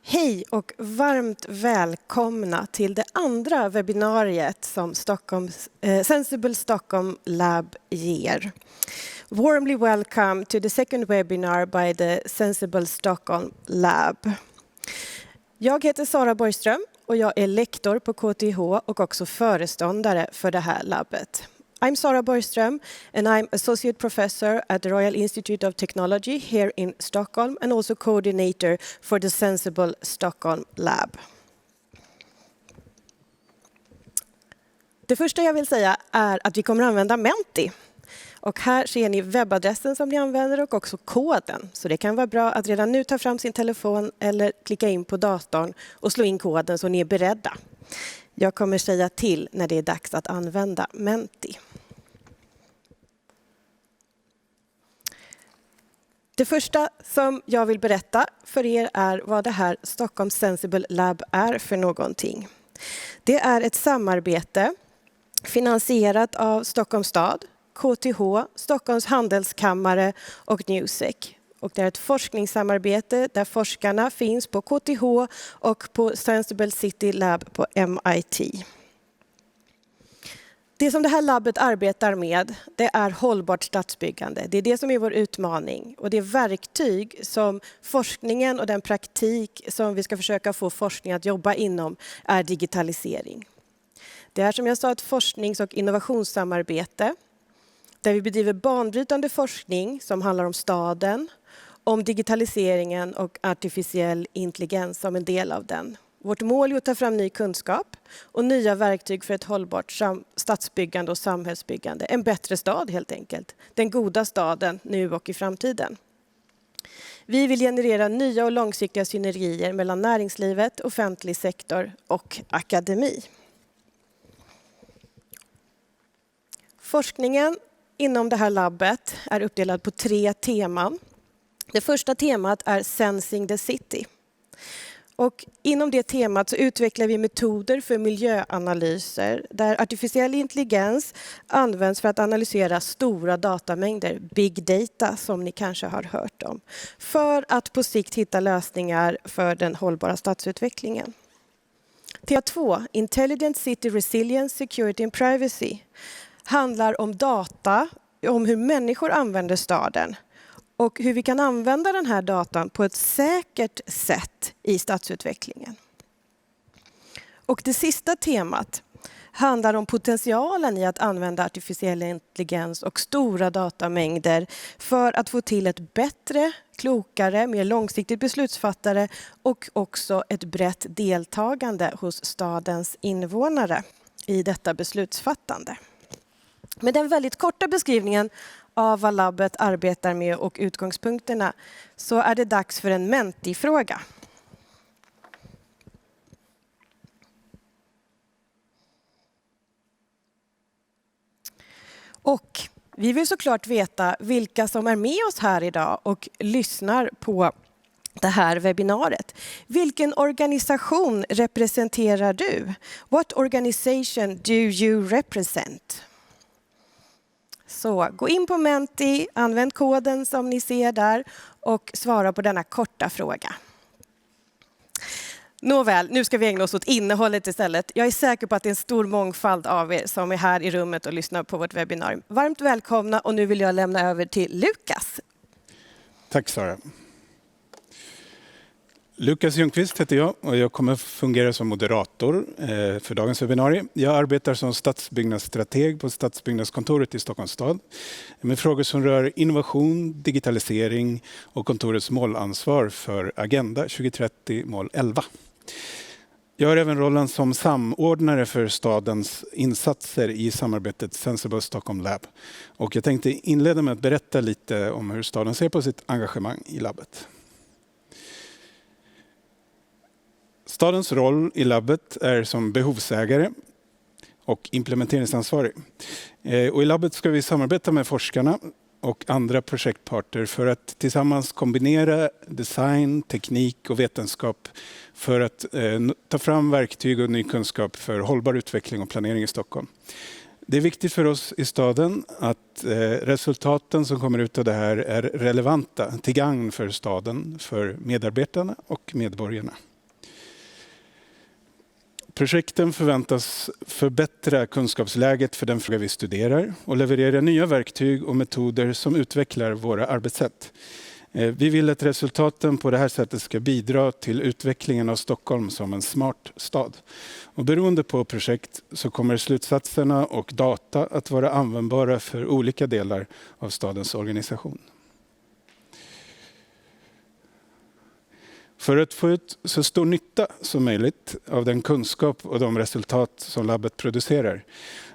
Hej och varmt välkomna till det andra webbinariet som Senseable Stockholm Lab ger. Warmly welcome to the second webinar by the Senseable Stockholm Lab. Jag heter Sara Borgström och jag är lektor på KTH och också föreståndare för det här labbet. I'm Sara Borgström and I'm Associate Professor at the Royal Institute of Technology here in Stockholm and also Coordinator for the Senseable Stockholm Lab. Det första jag vill säga är att vi kommer att använda Menti. Och här ser ni webbadressen som ni använder och också koden. Så det kan vara bra att redan nu ta fram sin telefon eller klicka in på datorn och slå in koden så ni är beredda. Jag kommer säga till när det är dags att använda Menti. Det första som jag vill berätta för er är vad det här Stockholm Sensible Lab är för någonting. Det är ett samarbete finansierat av Stockholms stad, KTH, Stockholms handelskammare och Newsec. Och det är ett forskningssamarbete där forskarna finns på KTH och på Sensible City Lab på MIT. Det som det här labbet arbetar med, det är hållbart stadsbyggande. Det är det som är vår utmaning. Och det verktyg som forskningen och den praktik som vi ska försöka få forskning att jobba inom är digitalisering. Det är som jag sa ett forsknings- och innovationssamarbete där vi bedriver banbrytande forskning som handlar om staden, om digitaliseringen och artificiell intelligens som en del av den. Vårt mål är att ta fram ny kunskap och nya verktyg för ett hållbart stadsbyggande och samhällsbyggande. En bättre stad helt enkelt. Den goda staden nu och i framtiden. Vi vill generera nya och långsiktiga synergier mellan näringslivet, offentlig sektor och akademi. Forskningen inom det här labbet är uppdelad på 3 teman. Det första temat är Sensing the City. Och inom det temat så utvecklar vi metoder för miljöanalyser där artificiell intelligens används för att analysera stora datamängder, big data som ni kanske har hört om, för att på sikt hitta lösningar för den hållbara stadsutvecklingen. Tema 2, Intelligent City Resilience, Security and Privacy, handlar om data, om hur människor använder staden och hur vi kan använda den här datan på ett säkert sätt i stadsutvecklingen. Och det sista temat handlar om potentialen i att använda artificiell intelligens och stora datamängder för att få till ett bättre, klokare, mer långsiktigt beslutsfattare och också ett brett deltagande hos stadens invånare i detta beslutsfattande. Med den väldigt korta beskrivningen av vad labbet arbetar med och utgångspunkterna så är det dags för en Menti-fråga. Och vi vill såklart veta vilka som är med oss här idag och lyssnar på det här webbinariet. Vilken organisation representerar du? What organization do you represent? Så gå in på Menti, använd koden som ni ser där och svara på denna korta fråga. Nåväl, nu ska vi ägna oss åt innehållet istället. Jag är säker på att det är en stor mångfald av er som är här i rummet och lyssnar på vårt webbinarium. Varmt välkomna och nu vill jag lämna över till Lukas. Tack Sara. Lukas Ljungqvist heter jag och jag kommer fungera som moderator för dagens webbinarium. Jag arbetar som stadsbyggnadsstrateg på stadsbyggnadskontoret i Stockholms stad med frågor som rör innovation, digitalisering och kontorets målansvar för Agenda 2030 mål 11. Jag har även rollen som samordnare för stadens insatser i samarbetet Senseable Stockholm Lab. Och jag tänkte inleda med att berätta lite om hur staden ser på sitt engagemang i labbet. Stadens roll i labbet är som behovsägare och implementeringsansvarig. Och i labbet ska vi samarbeta med forskarna och andra projektpartner för att tillsammans kombinera design, teknik och vetenskap för att ta fram verktyg och ny kunskap för hållbar utveckling och planering i Stockholm. Det är viktigt för oss i staden att resultaten som kommer ut av det här är relevanta till gagn för staden, för medarbetarna och medborgarna. Projekten förväntas förbättra kunskapsläget för den fråga vi studerar och leverera nya verktyg och metoder som utvecklar våra arbetssätt. Vi vill att resultaten på det här sättet ska bidra till utvecklingen av Stockholm som en smart stad. Och beroende på projekt så kommer slutsatserna och data att vara användbara för olika delar av stadens organisation. För att få ut så stor nytta som möjligt av den kunskap och de resultat som labbet producerar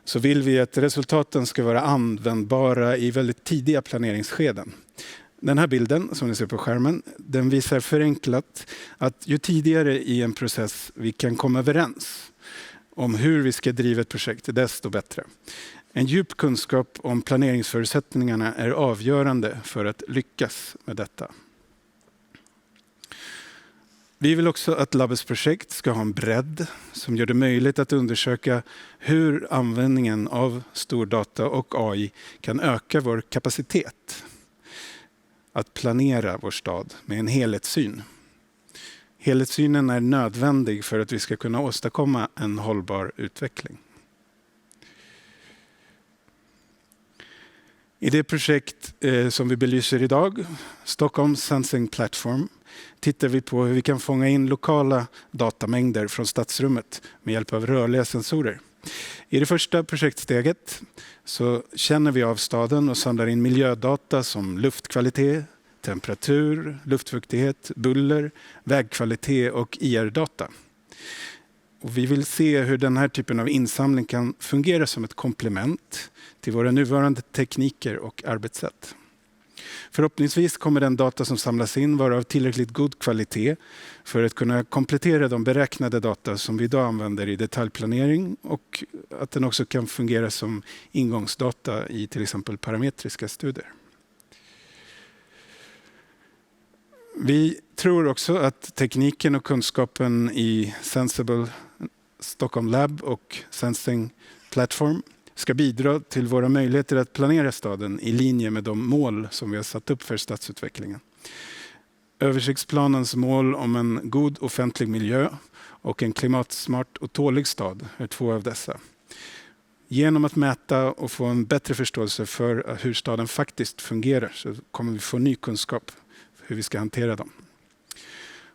så vill vi att resultaten ska vara användbara i väldigt tidiga planeringsskeden. Den här bilden som ni ser på skärmen, den visar förenklat att ju tidigare i en process vi kan komma överens om hur vi ska driva ett projekt, desto bättre. En djup kunskap om planeringsförutsättningarna är avgörande för att lyckas med detta. Vi vill också att labbets projekt ska ha en bredd som gör det möjligt att undersöka hur användningen av stordata och AI kan öka vår kapacitet att planera vår stad med en helhetssyn. Helhetssynen är nödvändig för att vi ska kunna åstadkomma en hållbar utveckling. I det projekt som vi belyser idag, Stockholm Sensing Platform, tittar vi på hur vi kan fånga in lokala datamängder från stadsrummet med hjälp av rörliga sensorer. I det första projektsteget så känner vi av staden och samlar in miljödata som luftkvalitet, temperatur, luftfuktighet, buller, vägkvalitet och IR-data. Och vi vill se hur den här typen av insamling kan fungera som ett komplement till våra nuvarande tekniker och arbetssätt. Förhoppningsvis kommer den data som samlas in vara av tillräckligt god kvalitet för att kunna komplettera de beräknade data som vi idag använder i detaljplanering och att den också kan fungera som ingångsdata i till exempel parametriska studier. Vi tror också att tekniken och kunskapen i Senseable, Stockholm Lab och Sensing Platform ska bidra till våra möjligheter att planera staden i linje med de mål som vi har satt upp för stadsutvecklingen. Översiktsplanens mål om en god offentlig miljö och en klimatsmart och tålig stad är två av dessa. Genom att mäta och få en bättre förståelse för hur staden faktiskt fungerar så kommer vi få ny kunskap hur vi ska hantera dem.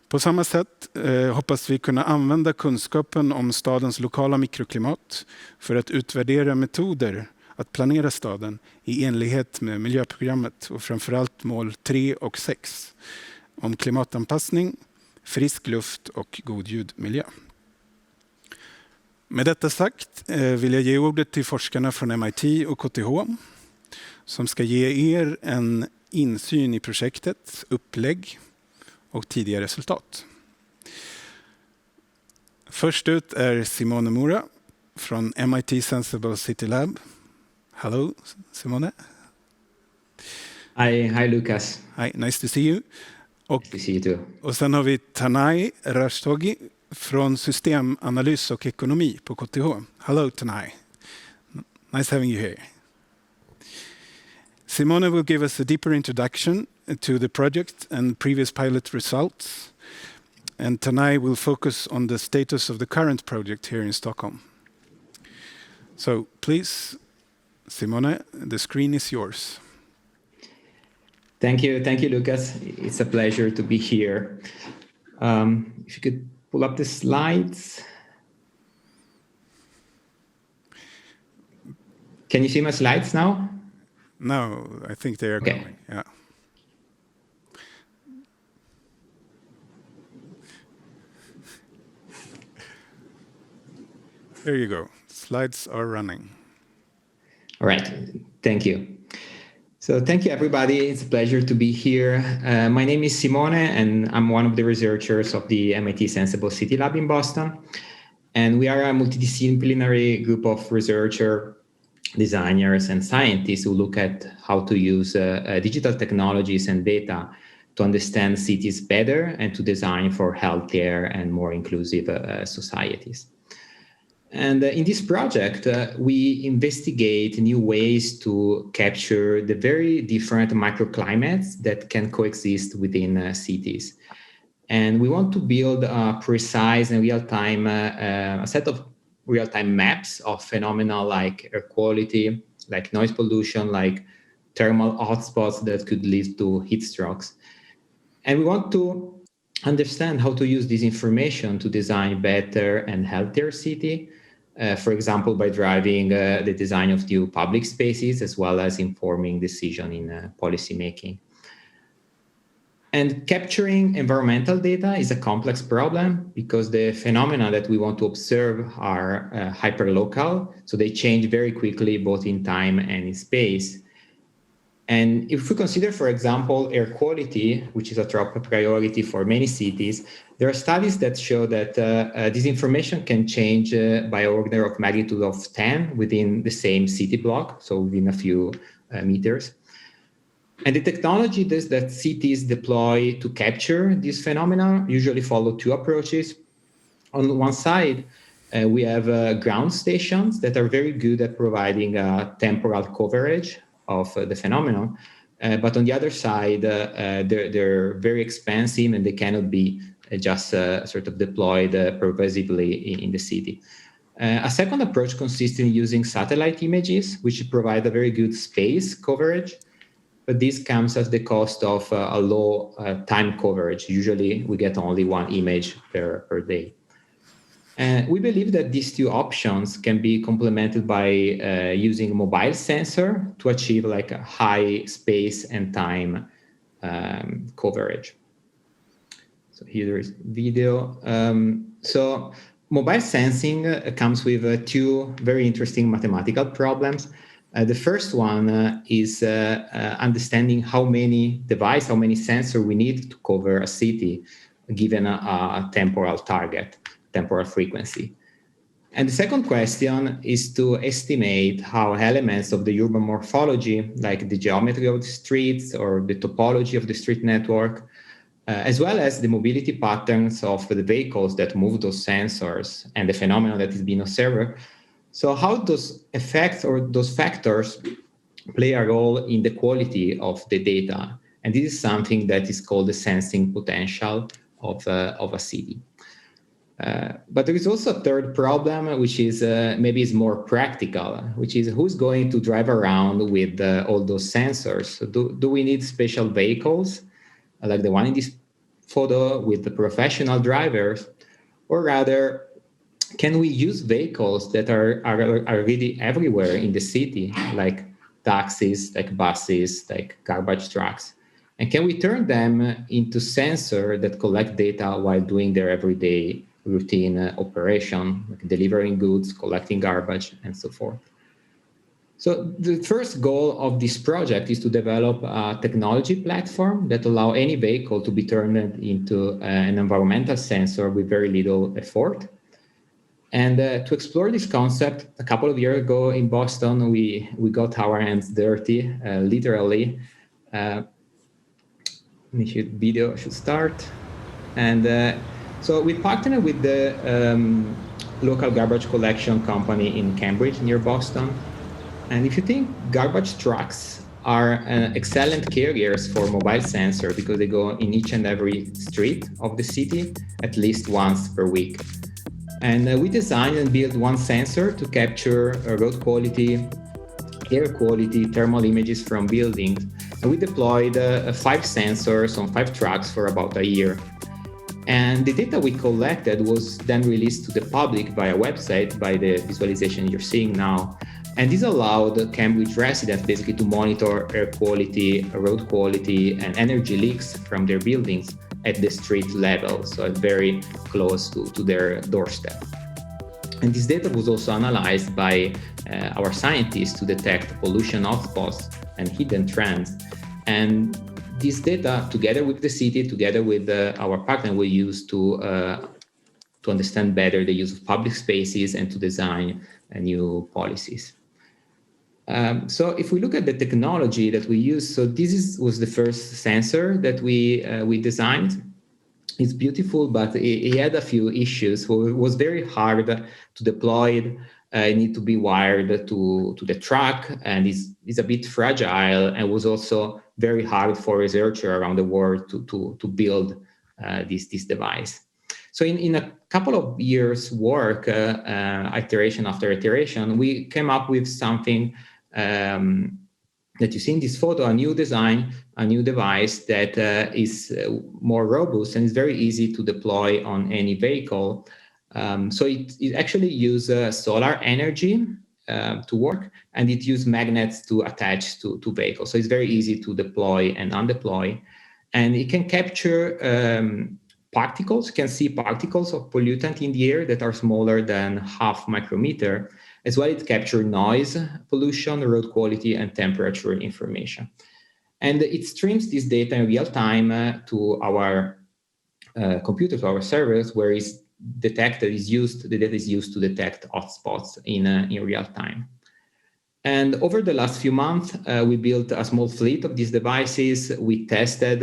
På samma sätt hoppas vi kunna använda kunskapen om stadens lokala mikroklimat för att utvärdera metoder att planera staden i enlighet med miljöprogrammet och framförallt mål 3 och 6 om klimatanpassning, frisk luft och god ljudmiljö. Med detta sagt vill jag ge ordet till forskarna från MIT och KTH som ska ge er en insyn i projektet, upplägg och tidiga resultat. Först ut är Simone Mora från MIT Senseable City Lab. Hello, Simone. Hi Lukas. Hi, nice to see you. Nice to see you too. Och sen har vi Tanay Rastogi från systemanalys och ekonomi på KTH. Hello Tanay. Nice having you here. Simone will give us a deeper introduction to the project and previous pilot results. And Tanay will focus on the status of the current project here in Stockholm. So please, Simone, the screen is yours. Thank you, Lukas. It's a pleasure to be here. If you could pull up the slides. Can you see my slides now? No, I think they are going. Yeah. There you go. Slides are running. All right. Thank you. So thank you, everybody. It's a pleasure to be here. My name is Simone, and I'm one of the researchers of the MIT Senseable City Lab in Boston. And we are a multidisciplinary group of researchers, designers, and scientists who look at how to use digital technologies and data to understand cities better and to design for healthier and more inclusive societies. And in this project, we investigate new ways to capture the very different microclimates that can coexist within cities. And we want to build a precise and real-time, a set of real-time maps of phenomena like air quality, like noise pollution, like thermal hotspots that could lead to heat strokes. And we want to understand how to use this information to design better and healthier city, for example, by driving the design of new public spaces, as well as informing decision in policy making. And capturing environmental data is a complex problem because the phenomena that we want to observe are hyperlocal, so they change very quickly, both in time and in space. And if we consider, for example, air quality, which is a top priority for many cities, there are studies that show that this information can change by order of magnitude of 10 within the same city block, so within a few meters. And the technology that cities deploy to capture these phenomena usually follow two approaches. On one side, we have ground stations that are very good at providing temporal coverage of the phenomenon. But on the other side, they're very expensive and they cannot be just sort of deployed pervasively in the city. A second approach consists in using satellite images, which provide a very good space coverage. But this comes at the cost of a low time coverage. Usually we get only one image per day. And we believe that these two options can be complemented by using mobile sensor to achieve like a high space and time coverage. So here is video. So mobile sensing comes with two very interesting mathematical problems. The first one is understanding how many devices, how many sensors we need to cover a city given a temporal target, temporal frequency. And the second question is to estimate how elements of the urban morphology, like the geometry of the streets or the topology of the street network, as well as the mobility patterns of the vehicles that move those sensors and the phenomena that is being observed. So how those effects or those factors play a role in the quality of the data. And this is something that is called the sensing potential of a city. But there is also a third problem, which is maybe is more practical, which is who's going to drive around with all those sensors? So do we need special vehicles like the one in this photo with the professional drivers, or rather, can we use vehicles that are really everywhere in the city, like taxis, like buses, like garbage trucks? And can we turn them into sensors that collect data while doing their everyday routine operation, like delivering goods, collecting garbage, and so forth? So the first goal of this project is to develop a technology platform that allow any vehicle to be turned into an environmental sensor with very little effort. And to explore this concept, a couple of years ago in Boston, we got our hands dirty, literally. Video should start. And so we partnered with the local garbage collection company in Cambridge, near Boston. And if you think garbage trucks are excellent carriers for mobile sensor because they go in each and every street of the city at least once per week. And we designed and built one sensor to capture road quality, air quality, thermal images from buildings. And we deployed 5 sensors on 5 trucks for about a year. And the data we collected was then released to the public via website by the visualization you're seeing now. And this allowed Cambridge residents basically to monitor air quality, road quality, and energy leaks from their buildings at the street level, so very close to their doorstep. And this data was also analyzed by our scientists to detect pollution hotspots and hidden trends. And this data, together with the city, together with our partner, we use to understand better the use of public spaces and to design new policies. So if we look at the technology that we use, so this was the first sensor that we designed. It's beautiful, but it had a few issues. So it was very hard to deploy. It need to be wired to the truck, and it's a bit fragile, and was also very hard for researchers around the world to build this device. So in a couple of years' work, iteration after iteration, we came up with something that you see in this photo, a new design, a new device that is more robust and is very easy to deploy on any vehicle. So it actually uses solar energy to work, and it uses magnets to attach to vehicles. So it's very easy to deploy and undeploy. And it can capture particles, can see particles of pollutant in the air that are smaller than 0.5 micrometer. As well, it captures noise, pollution, road quality, and temperature information. And it streams this data in real time to our computer, to our servers, where it's detected, the data is used to detect hotspots in real time. And over the last few months, we built a small fleet of these devices. We tested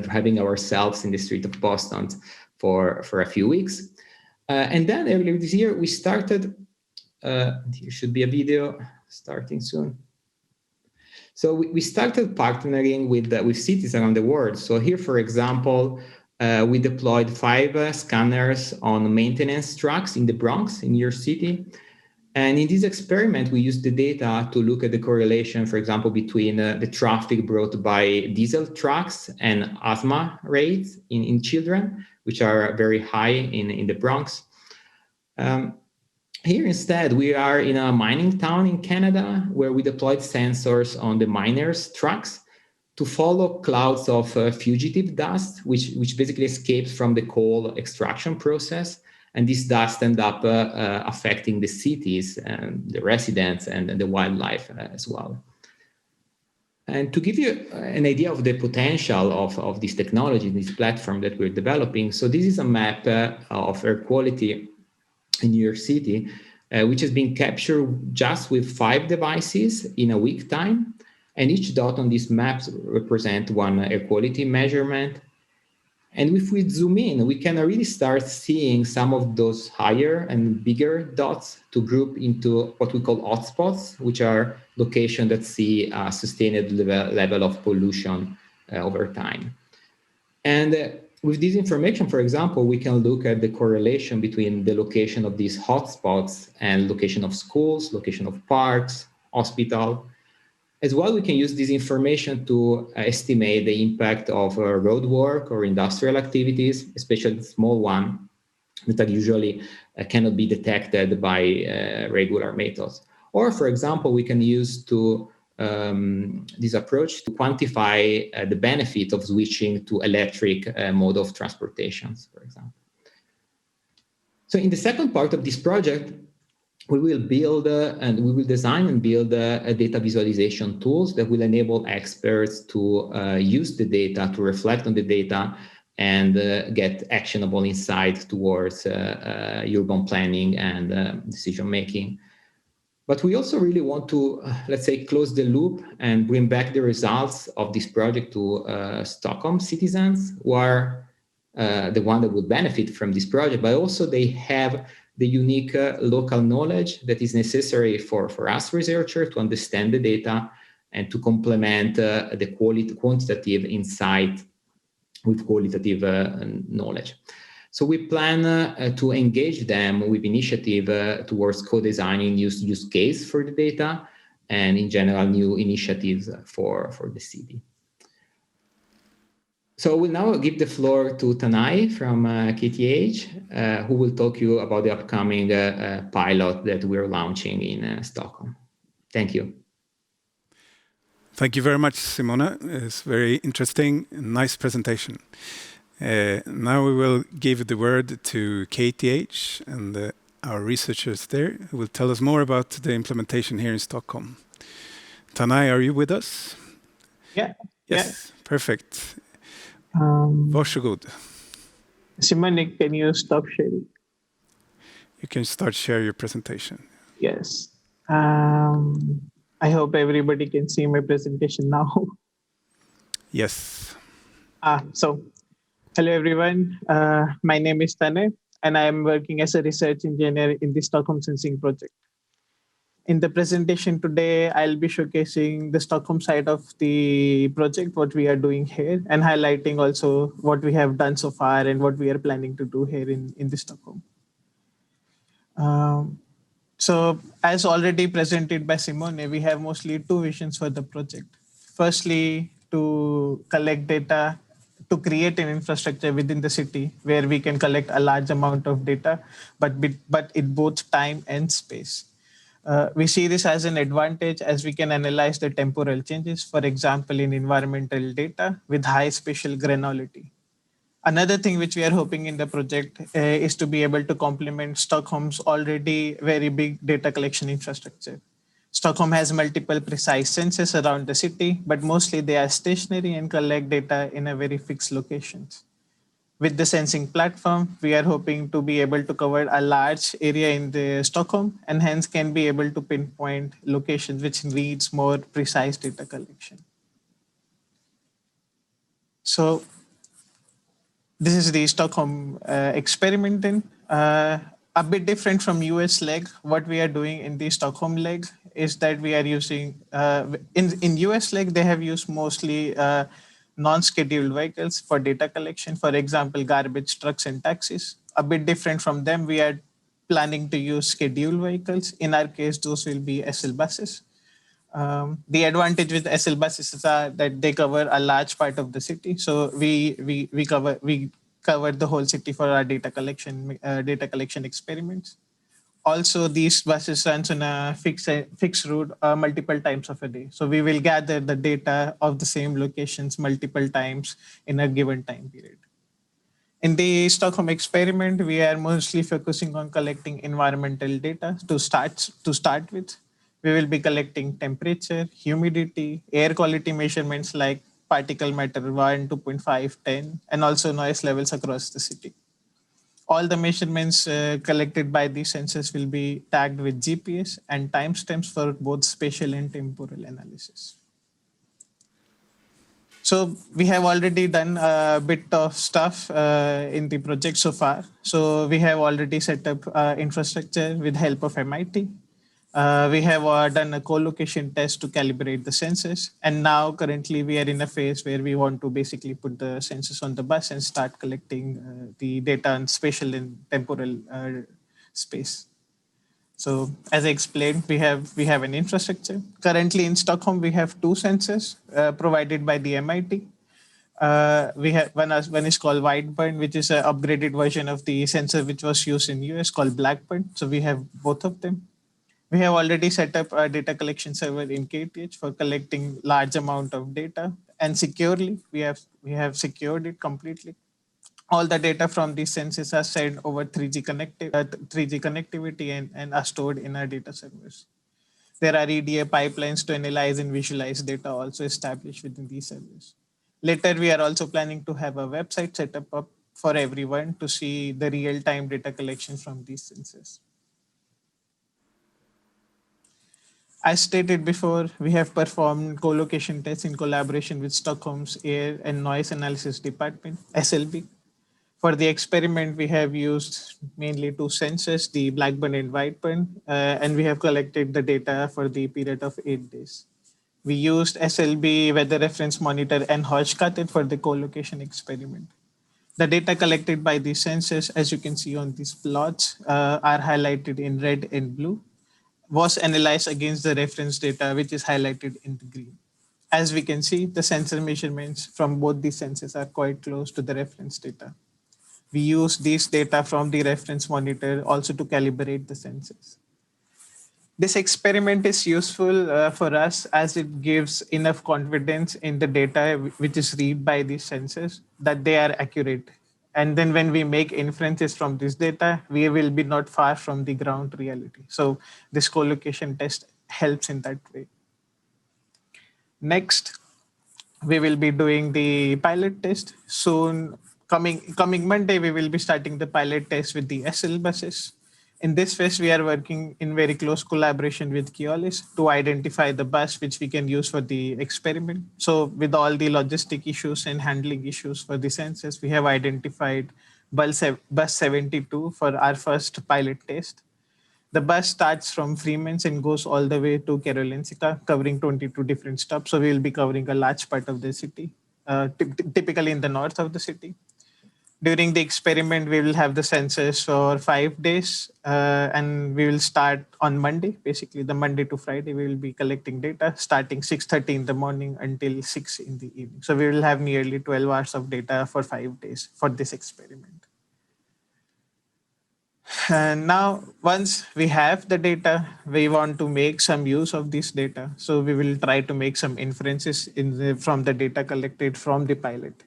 driving ourselves in the street of Boston for a few weeks. And then earlier this year, we started, here should be a video starting soon. So we started partnering with cities around the world. So here, for example, we deployed 5 scanners on maintenance trucks in the Bronx, in New York City. And in this experiment, we used the data to look at the correlation, for example, between the traffic brought by diesel trucks and asthma rates in children, which are very high in the Bronx. Here instead, we are in a mining town in Canada where we deployed sensors on the miners' trucks to follow clouds of fugitive dust, which basically escapes from the coal extraction process. And this dust ends up affecting the cities, and the residents, and the wildlife as well. And to give you an idea of the potential of this technology, this platform that we're developing, so this is a map of air quality in New York City, which has been captured just with 5 devices in a week time. And each dot on these maps represents one air quality measurement. And if we zoom in, we can really start seeing some of those higher and bigger dots to group into what we call hotspots, which are locations that see a sustained level of pollution over time. And with this information, for example, we can look at the correlation between the location of these hotspots and location of schools, location of parks, hospital. As well, we can use this information to estimate the impact of road work or industrial activities, especially small ones that usually cannot be detected by regular methods. Or, for example, we can use this approach to quantify the benefit of switching to electric mode of transportation, for example. So in the second part of this project, we will build and we will design and build data visualization tools that will enable experts to use the data, to reflect on the data, and get actionable insight towards urban planning and decision making. But we also really want to, let's say, close the loop and bring back the results of this project to Stockholm citizens, who are the one that would benefit from this project, but also they have the unique local knowledge that is necessary for us researchers to understand the data and to complement the quantitative insight with qualitative knowledge. So we plan to engage them with initiative towards co-designing use case for the data and in general new initiatives for the city. So we'll now give the floor to Tanay from KTH, who will talk you about the upcoming pilot that we're launching in Stockholm. Thank you. Thank you very much, Simone. It's very interesting, nice presentation. Now we will give the word to KTH and our researchers there, who will tell us more about the implementation here in Stockholm. Tanay, are you with us? Yeah. Yes, yeah. Perfect. Varsågod. Simone, can you stop sharing? You can start share your presentation. Yes. I hope everybody can see my presentation now. Yes. So, hello everyone. My name is Tanay, and I am working as a research engineer in the Stockholm Sensing project. In the presentation today, I'll be showcasing the Stockholm side of the project, what we are doing here, and highlighting also what we have done so far and what we are planning to do here in the Stockholm. So as already presented by Simone, we have mostly two visions for the project. Firstly, to collect data, to create an infrastructure within the city where we can collect a large amount of data, but in both time and space. We see this as an advantage as we can analyze the temporal changes, for example, in environmental data with high spatial granularity. Another thing which we are hoping in the project is to be able to complement Stockholm's already very big data collection infrastructure. Stockholm has multiple precise sensors around the city, but mostly they are stationary and collect data in a very fixed locations. With the sensing platform, we are hoping to be able to cover a large area in the Stockholm and hence can be able to pinpoint locations which needs more precise data collection. So this is the Stockholm experiment. A bit different from US leg. What we are doing in the Stockholm leg is that we are using, in US leg, they have used mostly non-scheduled vehicles for data collection. For example, garbage trucks and taxis. A bit different from them, we are planning to use scheduled vehicles. In our case, those will be SL buses. The advantage with SL buses is that they cover a large part of the city. So we cover the whole city for our data collection experiments. Also, these buses runs on a fixed route multiple times of a day. So we will gather the data of the same locations multiple times in a given time period. In the Stockholm experiment, we are mostly focusing on collecting environmental data to start with. We will be collecting temperature, humidity, air quality measurements like particle matter 1, 2.5, 10, and also noise levels across the city. All the measurements collected by these sensors will be tagged with GPS and timestamps for both spatial and temporal analysis. So we have already done a bit of stuff in the project so far. So we have already set up infrastructure with help of MIT. We have done a co-location test to calibrate the sensors. And now currently we are in a phase where we want to basically put the sensors on the bus and start collecting the data on spatial and temporal space. So as I explained, we have an infrastructure. Currently in Stockholm, we have two sensors provided by the MIT. We have one is called Whiteburn, which is an upgraded version of the sensor which was used in US called Blackburn. So we have both of them. We have already set up a data collection server in KTH for collecting large amount of data and securely. We have secured it completely. All the data from these sensors are sent over 3G connectivity and are stored in our data servers. There are EDA pipelines to analyze and visualize data also established within these servers. Later, we are also planning to have a website set up for everyone to see the real-time data collection from these sensors. As stated before, we have performed co-location tests in collaboration with Stockholm's Air and Noise Analysis Department, SLB. For the experiment, we have used mainly two sensors, the Blackburn and Whiteburn, and we have collected the data for the period of 8 days. We used SLB weather reference monitor and Hodgkin for the co-location experiment. The data collected by these sensors, as you can see on these plots, are highlighted in red and blue, was analyzed against the reference data, which is highlighted in the green. As we can see, the sensor measurements from both these sensors are quite close to the reference data. We use these data from the reference monitor also to calibrate the sensors. This experiment is useful for us as it gives enough confidence in the data which is read by these sensors that they are accurate. And then when we make inferences from this data, we will be not far from the ground reality. So this co-location test helps in that way. Next, we will be doing the pilot test soon. Coming Monday, we will be starting the pilot test with the SL buses. In this phase, we are working in very close collaboration with Keolis to identify the bus which we can use for the experiment. So with all the logistic issues and handling issues for the sensors, we have identified bus 72 for our first pilot test. The bus starts from Freeman's and goes all the way to Karolinska, covering 22 different stops. So we will be covering a large part of the city, typically in the north of the city. During the experiment, we will have the sensors for 5 days, and we will start on Monday. Basically, the Monday to Friday, we will be collecting data starting 6:30 in the morning until 6 in the evening. So we will have nearly 12 hours of data for 5 days for this experiment. And now, once we have the data, we want to make some use of this data. So we will try to make some inferences from the data collected from the pilot.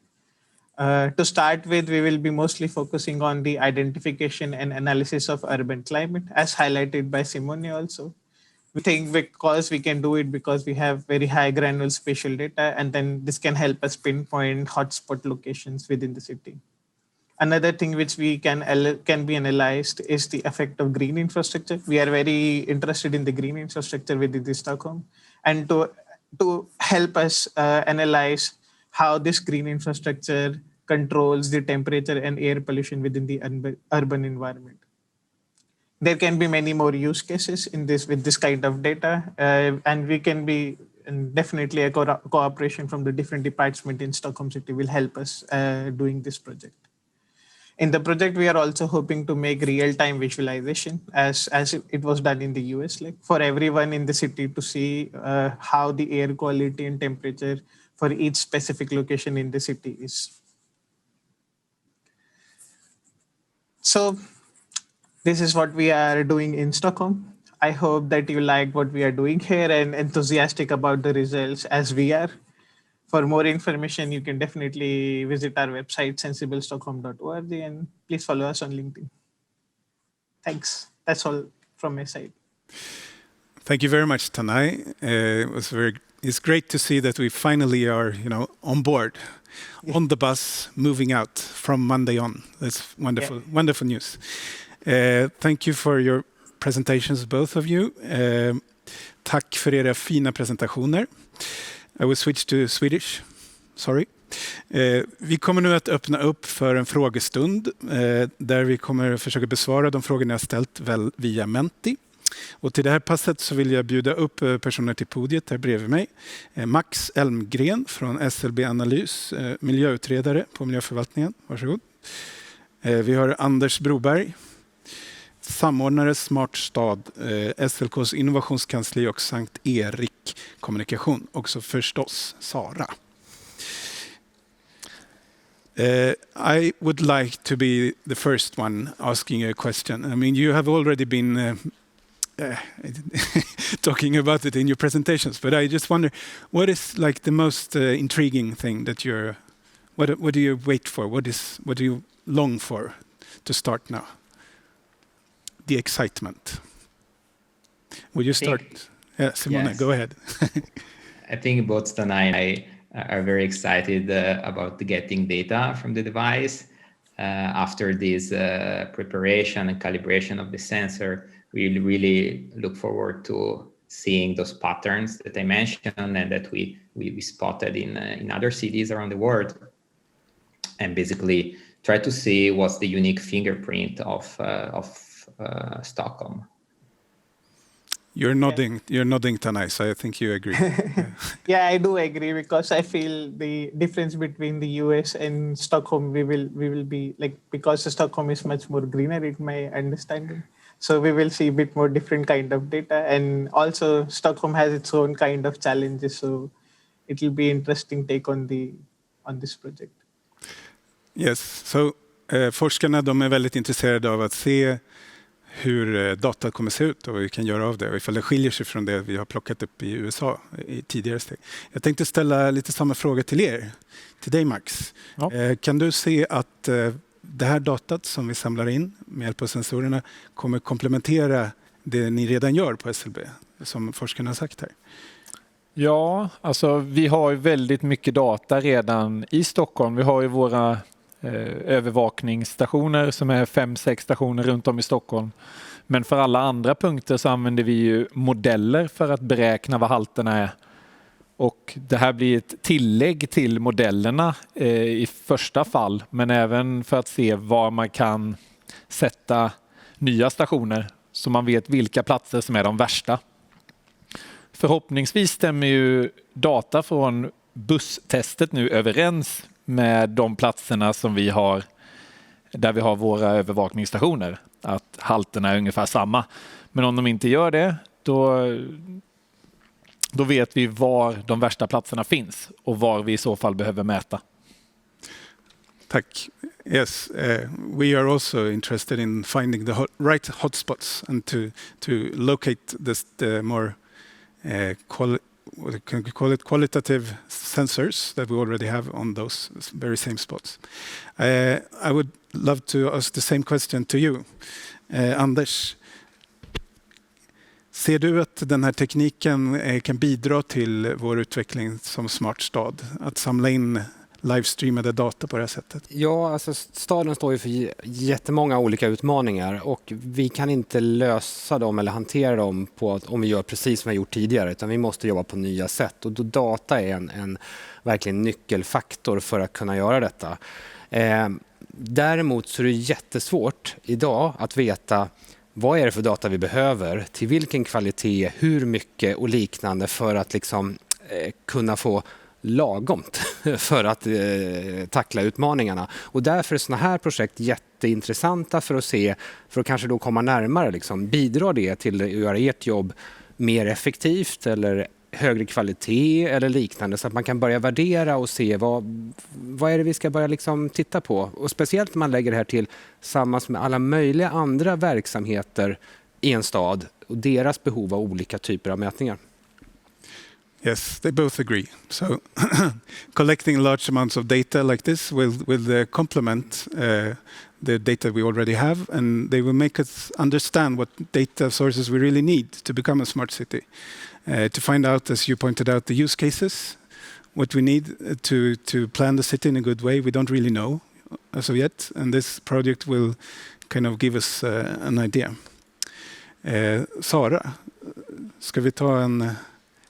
To start with, we will be mostly focusing on the identification and analysis of urban climate, as highlighted by Simone also. We think because we can do it because we have very high granular spatial data, and then this can help us pinpoint hotspot locations within the city. Another thing which we can be analyzed is the effect of green infrastructure. We are very interested in the green infrastructure within the Stockholm, and to help us analyze how this green infrastructure controls the temperature and air pollution within the urban environment. There can be many more use cases in this with this kind of data, and we can be and definitely a cooperation from the different departments in Stockholm City will help us doing this project. In the project, we are also hoping to make real-time visualization as it was done in the US, like for everyone in the city to see how the air quality and temperature for each specific location in the city is. So this is what we are doing in Stockholm. I hope that you like what we are doing here and enthusiastic about the results as we are. For more information, you can definitely visit our website, sensiblestockholm.org, and please follow us on LinkedIn. Thanks. That's all from my side. Thank you very much, Tanay. It's great to see that we finally are, on board, on the bus, moving out from Monday on. That's wonderful, wonderful news. Thank you for your presentations, both of you. Tack för era fina presentationer. I will switch to Swedish. Sorry. Vi kommer nu att öppna upp för en frågestund där vi kommer försöka besvara de frågor ni har ställt via Menti. Och till det här passet så vill jag bjuda upp personer till podiet här bredvid mig. Max Elmgren från SLB Analys, miljöutredare på miljöförvaltningen. Varsågod. Vi har Anders Broberg, samordnare Smart stad, SLKs innovationskansli och Sankt Erik kommunikation. Också förstås Sara. I would like to be the first one asking a question. I mean, you have already been talking about it in your presentations, but I just wonder, what is like the most intriguing thing that what do you wait for? What do you long for to start now? The excitement. Will you start? Simone, yes. Go ahead. I think both Tanay and I are very excited about getting data from the device. After this preparation and calibration of the sensor, we really look forward to seeing those patterns that I mentioned and that we spotted in other cities around the world, and basically try to see what's the unique fingerprint of Stockholm. You're nodding, Tanay, so I think you agree. Yeah, I do agree because I feel the difference between the US and Stockholm, we will be like, because Stockholm is much more greener in my understanding. So we will see a bit more different kind of data, and also Stockholm has its own kind of challenges. So it will be interesting take on this project. Yes, so forskarna de är väldigt intresserade av att se hur data kommer se ut och vad vi kan göra av det och ifall det skiljer sig från det vi har plockat upp i USA i tidigare steg. Jag tänkte ställa lite samma fråga till er, till dig Max. Ja. Kan du se att det här datat som vi samlar in med hjälp av sensorerna kommer komplementera det ni redan gör på SLB, som forskarna har sagt här? Ja, alltså vi har ju väldigt mycket data redan i Stockholm. Vi har ju våra övervakningsstationer som är 5-6 stationer runt om i Stockholm. Men för alla andra punkter så använder vi ju modeller för att beräkna vad halterna är. Och det här blir ett tillägg till modellerna i första fall, men även för att se var man kan sätta nya stationer så man vet vilka platser som är de värsta. Förhoppningsvis stämmer ju data från busstestet nu överens med de platserna som vi har där vi har våra övervakningsstationer. Att halterna är ungefär samma. Men om de inte gör det, då vet vi var de värsta platserna finns och var vi i så fall behöver mäta. Tack. Yes, we are also interested in finding the right hotspots and to locate the more qualitative sensors that we already have on those very same spots. I would love to ask the same question to you, Anders. Ser du att den här tekniken kan bidra till vår utveckling som smart stad? Att samla in livestreamade data på det här sättet? Ja, alltså staden står ju för jättemånga olika utmaningar och vi kan inte lösa dem eller hantera dem om vi gör precis som vi har gjort tidigare, utan vi måste jobba på nya sätt och då data är en verkligen nyckelfaktor för att kunna göra detta. Däremot så är det jättesvårt idag att veta vad är det för data vi behöver, till vilken kvalitet, hur mycket och liknande för att liksom kunna få lagomt för att tackla utmaningarna. Och därför är såna här projekt jätteintressanta för att se, för att kanske då komma närmare. Liksom, bidrar det till att göra ert jobb mer effektivt eller högre kvalitet eller liknande, så att man kan börja värdera och se vad är det vi ska börja liksom titta på. Och speciellt när man lägger det här till tillsammans med alla möjliga andra verksamheter i en stad och deras behov av olika typer av mätningar. Yes, they both agree. So collecting large amounts of data like this will complement the data we already have, and they will make us understand what data sources we really need to become a smart city. To find out, as you pointed out, the use cases, what we need to plan the city in a good way, we don't really know as of yet, and this project will kind of give us an idea. Sara, ska vi ta en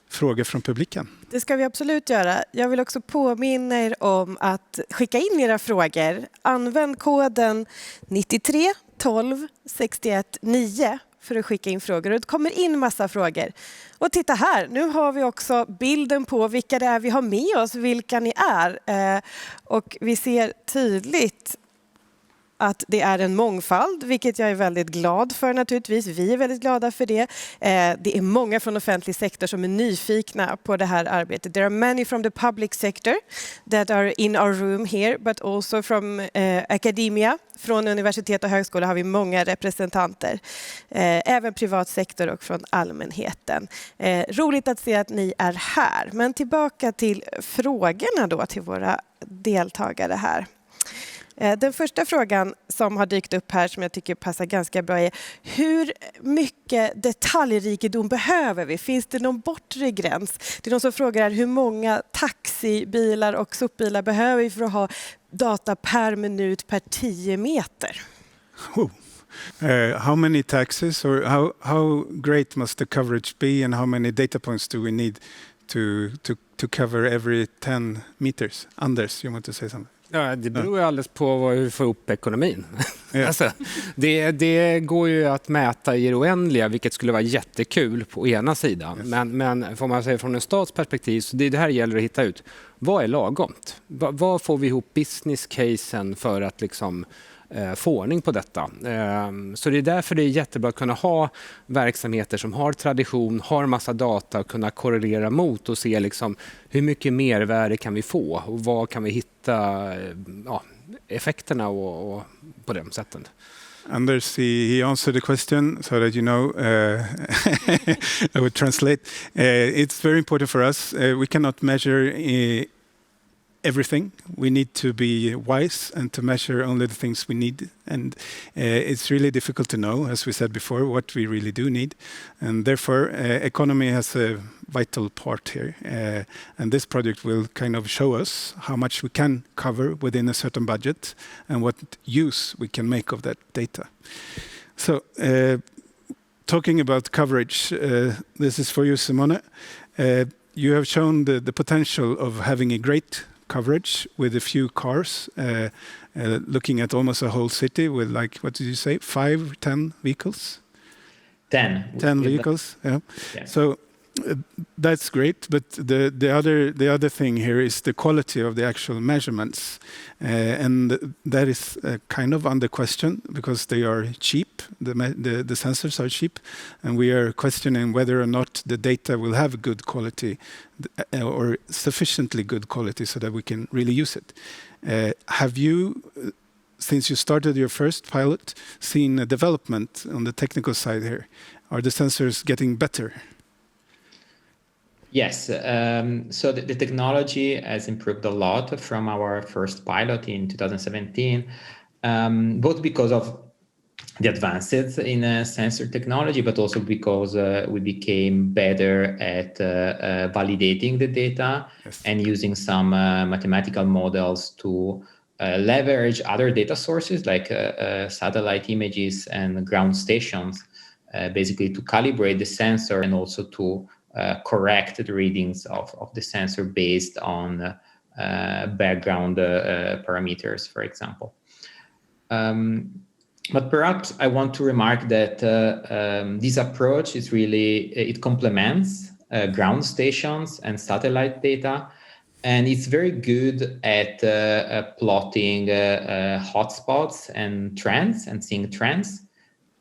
fråga från publiken? Det ska vi absolut göra. Jag vill också påminna er om att skicka in era frågor. Använd koden 93 12 61 9 för att skicka in frågor. Det kommer in massa frågor. Och titta här, nu har vi också bilden på vilka det är vi har med oss, vilka ni är. Och vi ser tydligt att det är en mångfald, vilket jag är väldigt glad för naturligtvis. Vi är väldigt glada för det. Det är många från offentlig sektor som är nyfikna på det här arbetet. There are many from the public sector that are in our room here, but also from academia. Från universitet och högskola har vi många representanter. Även privat sektor och från allmänheten. Roligt att se att ni är här. Men tillbaka till frågorna då till våra deltagare här. Den första frågan som har dykt upp här som jag tycker passar ganska bra är: hur mycket detaljrikedom behöver vi? Finns det någon bortre gräns? Det är någon som frågar här, hur många taxibilar och sopbilar behöver vi för att ha data per minut per 10 meter? How many taxis, or how great must the coverage be, and how many data points do we need to cover every 10 meters? Anders, you want to say something? Ja, det beror ju alldeles på vad vi får upp ekonomin. Yeah. Alltså, det går ju att mäta i det oändliga, vilket skulle vara jättekul på ena sidan. Yes. Men får man säga från en stats perspektiv, så det här gäller att hitta ut. Vad är lagomt? Vad får vi ihop business-casen för att liksom få ordning på detta? Så det är därför det är jättebra att kunna ha verksamheter som har tradition, har massa data och kunna korrelera mot och se liksom hur mycket mervärde kan vi få och vad kan vi hitta effekterna och på den sätten. Anders, he answered the question so that you know. I would translate. It's very important for us. We cannot measure everything. We need to be wise and to measure only the things we need. And it's really difficult to know, as we said before, what we really do need. And therefore, economy has a vital part here. And this project will kind of show us how much we can cover within a certain budget and what use we can make of that data. So, talking about coverage, this is for you, Simone. You have shown the potential of having a great coverage with a few cars, looking at almost a whole city with, like, what did you say, 5-10 vehicles? 10 vehicles. Yeah. Yeah. So that's great, but the other thing here is the quality of the actual measurements, and that is kind of under question because they are cheap. The sensors are cheap, and we are questioning whether or not the data will have good quality or sufficiently good quality so that we can really use it. Have you, since you started your first pilot, seen a development on the technical side here? Are the sensors getting better? Yes, so the technology has improved a lot from our first pilot in 2017, both because of the advances in sensor technology, but also because we became better at validating the data and using some mathematical models to leverage other data sources like satellite images and ground stations, basically to calibrate the sensor and also to correct the readings of the sensor based on background parameters, for example. But perhaps I want to remark that this approach is really, it complements ground stations and satellite data, and it's very good at plotting hotspots and trends and seeing trends.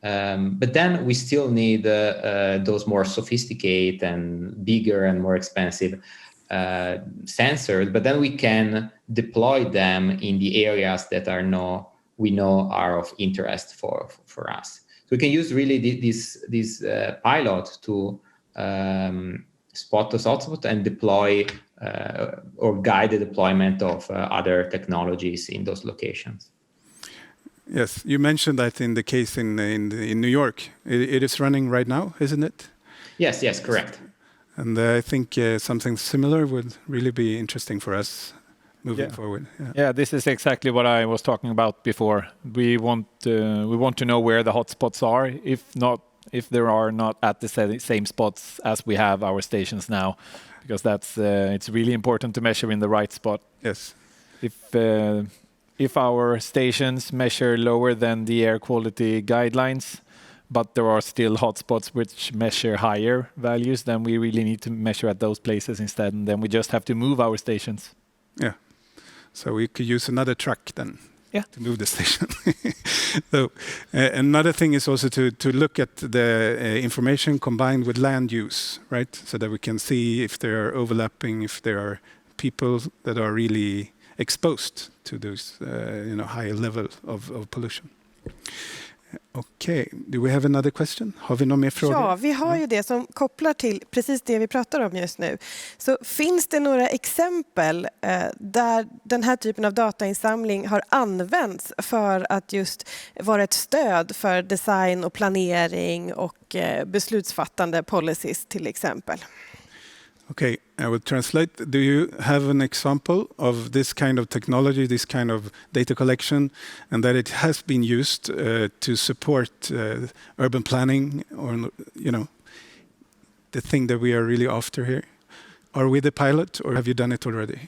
But then we still need those more sophisticated and bigger and more expensive sensors, but then we can deploy them in the areas that we know are of interest for us. So we can use really this pilot to spot those hotspots and deploy or guide the deployment of other technologies in those locations. Yes, you mentioned that in the case in New York. It is running right now, isn't it? Yes, correct. And I think something similar would really be interesting for us moving forward. Yeah, this is exactly what I was talking about before. We want to know where the hotspots are, if there are not at the same spots as we have our stations now, because it's really important to measure in the right spot. Yes. If our stations measure lower than the air quality guidelines, but there are still hotspots which measure higher values, then we really need to measure at those places instead, and then we just have to move our stations. Yeah. So we could use another truck then to move the station. So another thing is also to look at the information combined with land use, right? So that we can see if there are overlapping, if there are people that are really exposed to those higher level of pollution. Okej, do we have another question? Har vi någon mer fråga? Ja, vi har ju det som kopplar till precis det vi pratar om just nu. Så finns det några exempel där den här typen av datainsamling har använts för att just vara ett stöd för design och planering och beslutsfattande policies till exempel? Okay, I will translate. Do you have an example of this kind of technology, this kind of data collection, and that it has been used to support urban planning, or the thing that we are really after here? Are we the pilot, or have you done it already?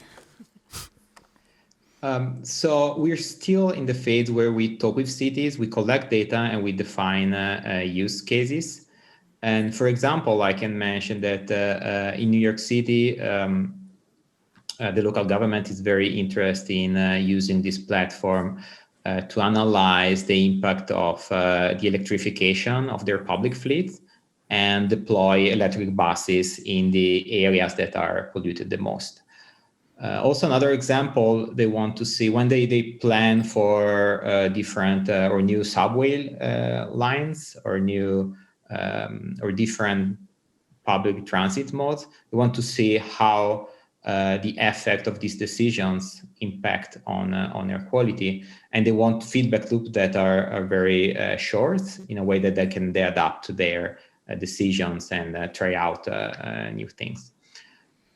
So we're still in the phase where we talk with cities, we collect data, and we define use cases. And for example, I can mention that in New York City, the local government is very interested in using this platform to analyze the impact of the electrification of their public fleet and deploy electric buses in the areas that are polluted the most. Also, another example, they want to see when they plan for different or new subway lines or new or different public transit modes. We want to see how the effect of these decisions impact on air quality, and they want feedback loops that are very short, in a way that they adapt to their decisions and try out new things.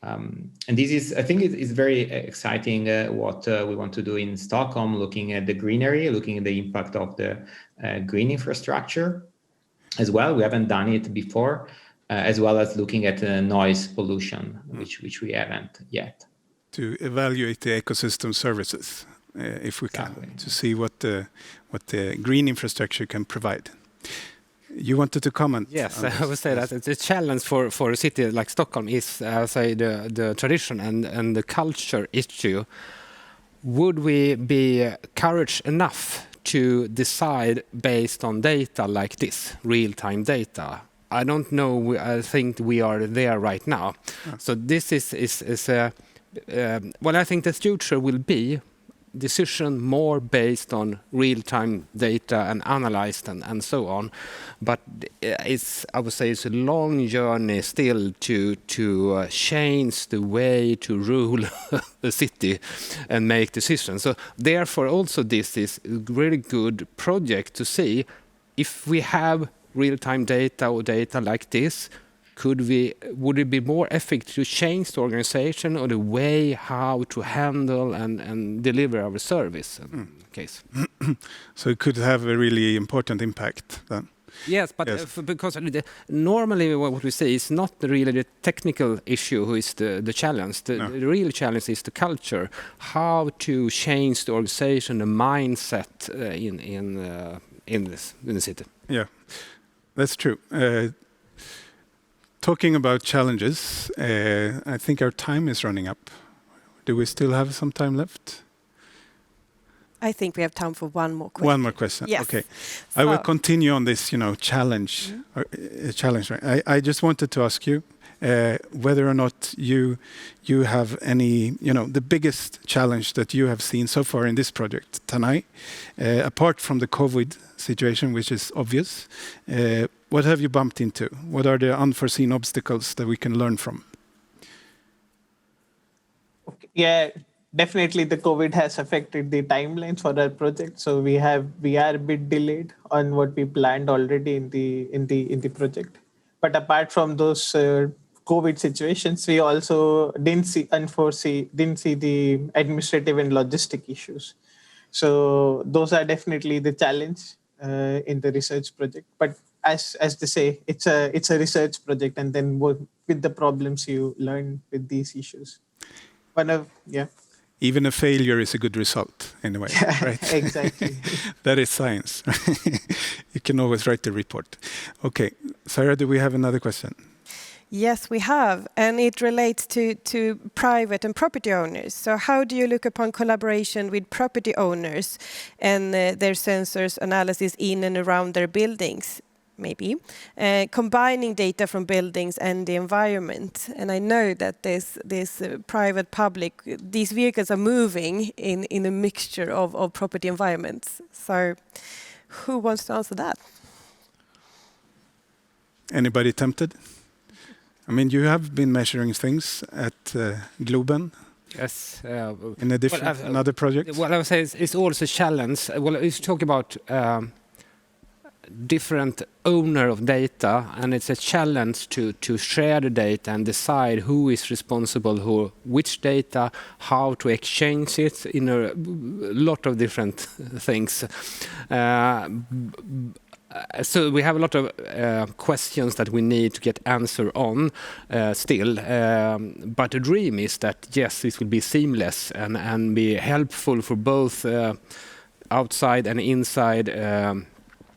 And this is, I think, it's very exciting what we want to do in Stockholm, looking at the greenery, looking at the impact of the green infrastructure as well. We haven't done it before, as well as looking at noise pollution, which we haven't yet. To evaluate the ecosystem services, if we can, to see what the green infrastructure can provide. You wanted to comment? Yes, I would say that it's a challenge for a city like Stockholm is, say, the tradition and the culture issue. Would we be courage enough to decide based on data like this, real-time data? I don't know. I think we are there right now. So this is a well, I think the future will be decision more based on real-time data and analyzed and so on. But I would say it's a long journey still to change the way to rule the city and make decisions. So therefore also this is a really good project to see if we have real-time data or data like this, would it be more effective to change the organization or the way how to handle and deliver our service case? So it could have a really important impact then. Yes, but because normally what we see is not really the technical issue who is the challenge. The real challenge is the culture, how to change the organization, the mindset in the city. Yeah, that's true. Talking about challenges, I think our time is running up. Do we still have some time left? I think we have time for one more question. One more question. Yes. Okay. I will continue on this, challenge. Challenge. Right? I just wanted to ask you whether or not you have any, the biggest challenge that you have seen so far in this project, Tanay, apart from the COVID situation, which is obvious. What have you bumped into? What are the unforeseen obstacles that we can learn from? Okay. Yeah, definitely the COVID has affected the timelines for our project. So we are a bit delayed on what we planned already in the project. But apart from those COVID situations, we also didn't see the administrative and logistic issues. So those are definitely the challenge in the research project. But as they say, it's a research project, and then with the problems you learn with these issues. Even a failure is a good result, anyway, right? Exactly. That is science. You can always write the report. Okay, Sara, do we have another question? Yes, we have, and it relates to private and property owners. So how do you look upon collaboration with property owners and their sensors analysis in and around their buildings, maybe, combining data from buildings and the environment? And I know that this private, public, these vehicles are moving in a mixture of property environments. So who wants to answer that? Anybody tempted? I mean, you have been measuring things at Globen. Yes. In addition, another project. What I would say is it's also a challenge. Well, if you talk about different owner of data, and it's a challenge to share the data and decide who is responsible for which data, how to exchange it in a lot of different things. So we have a lot of questions that we need to get answer on still. But the dream is that, yes, this will be seamless and be helpful for both outside and inside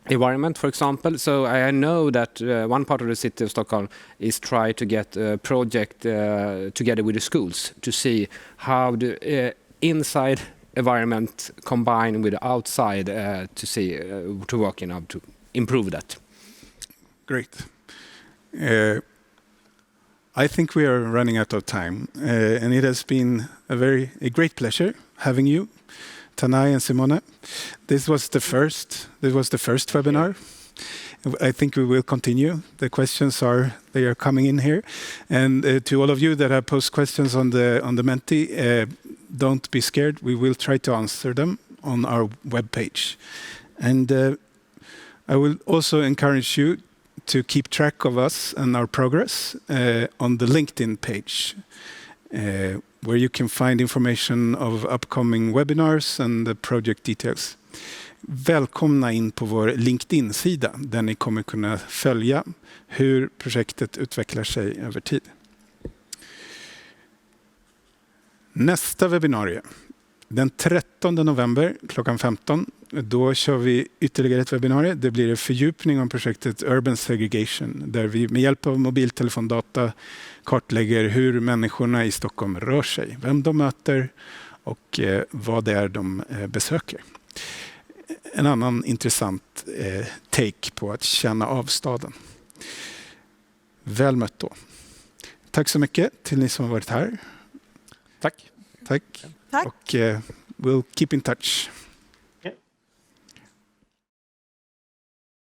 environment, for example. So I know that one part of the city of Stockholm is try to get a project together with the schools to see how the inside environment combine with the outside to work to improve that. Great. I think we are running out of time, and it has been a great pleasure having you, Tanay and Simone. This was the first webinar. I think we will continue. The questions are coming in here, and to all of you that have posed questions on the Menti, don't be scared. We will try to answer them on our webpage, and I will also encourage you to keep track of us and our progress on the LinkedIn page, where you can find information of upcoming webinars and the project details. Välkomna in på vår LinkedIn-sida där ni kommer kunna följa hur projektet utvecklar sig över tid. Nästa webbinarie Den 13 november klockan 15, då kör vi ytterligare ett webbinarie. Det blir en fördjupning om projektet Urban Segregation, där vi med hjälp av mobiltelefondata kartlägger hur människorna i Stockholm rör sig, vem de möter och vad det är de besöker. En annan intressant take på att känna av staden. Väl mött då. Tack så mycket till ni som har varit här. Tack. Tack. Och we'll keep in touch.